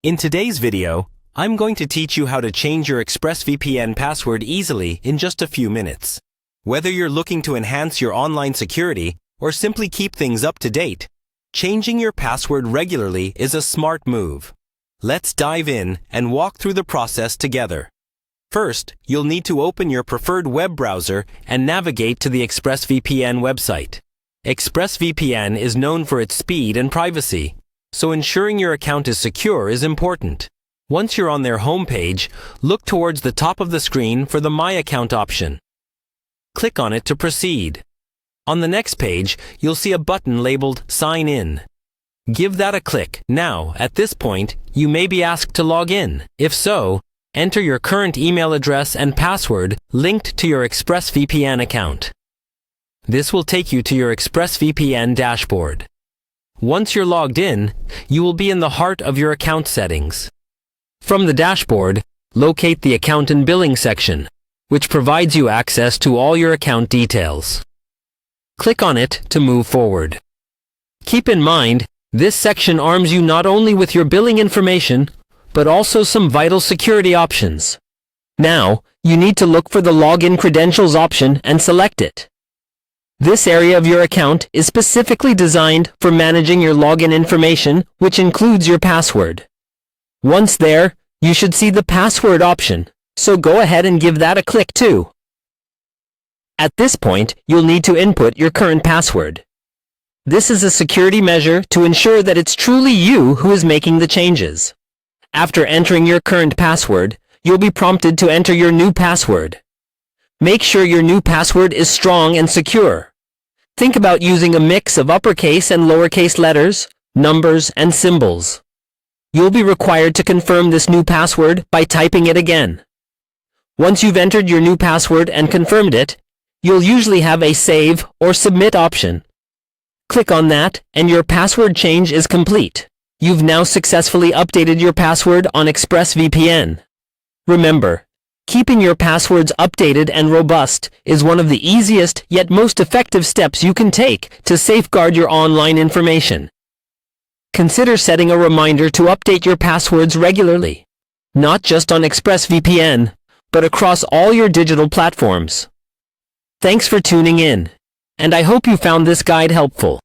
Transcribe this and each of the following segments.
In today's video, I'm going to teach you how to change your Expressvpn password easily in just a few minutes. Whether you're looking to enhance your online security or simply keep things up to date, changing your password regularly is a smart move. Let's dive in and walk through the process together. First, you'll need to open your preferred web browser and navigate to the Expressvpn website. Expressvpn is known for its speed and privacy, so ensuring your account is secure is important. Once you're on their homepage, look towards the top of the screen for the My Account option. Click on it to proceed. On the next page, you'll see a button labeled Sign In. Give that a click. Now, at this point, you may be asked to log in. If so, enter your current email address and password linked to your Expressvpn account. This will take you to your Expressvpn dashboard. Once you're logged in, you will be in the heart of your account settings. From the dashboard, locate the Account and Billing section, which provides you access to all your account details. Click on it to move forward. Keep in mind, this section arms you not only with your billing information, but also some vital security options. Now, you need to look for the Login Credentials option and select it. This area of your account is specifically designed for managing your login information, which includes your password. Once there, you should see the Password option, so go ahead and give that a click too. At this point, you'll need to input your current password. This is a security measure to ensure that it's truly you who is making the changes. After entering your current password, you'll be prompted to enter your new password. Make sure your new password is strong and secure. Think about using a mix of uppercase and lowercase letters, numbers, and symbols. You'll be required to confirm this new password by typing it again. Once you've entered your new password and confirmed it, you'll usually have a Save or Submit option. Click on that, and your password change is complete. You've now successfully updated your password on Expressvpn. Remember, keeping your passwords updated and robust is one of the easiest yet most effective steps you can take to safeguard your online information. Consider setting a reminder to update your passwords regularly, not just on Expressvpn, but across all your digital platforms. Thanks for tuning in, and I hope you found this guide helpful.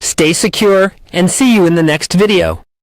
Stay secure and see you in the next video.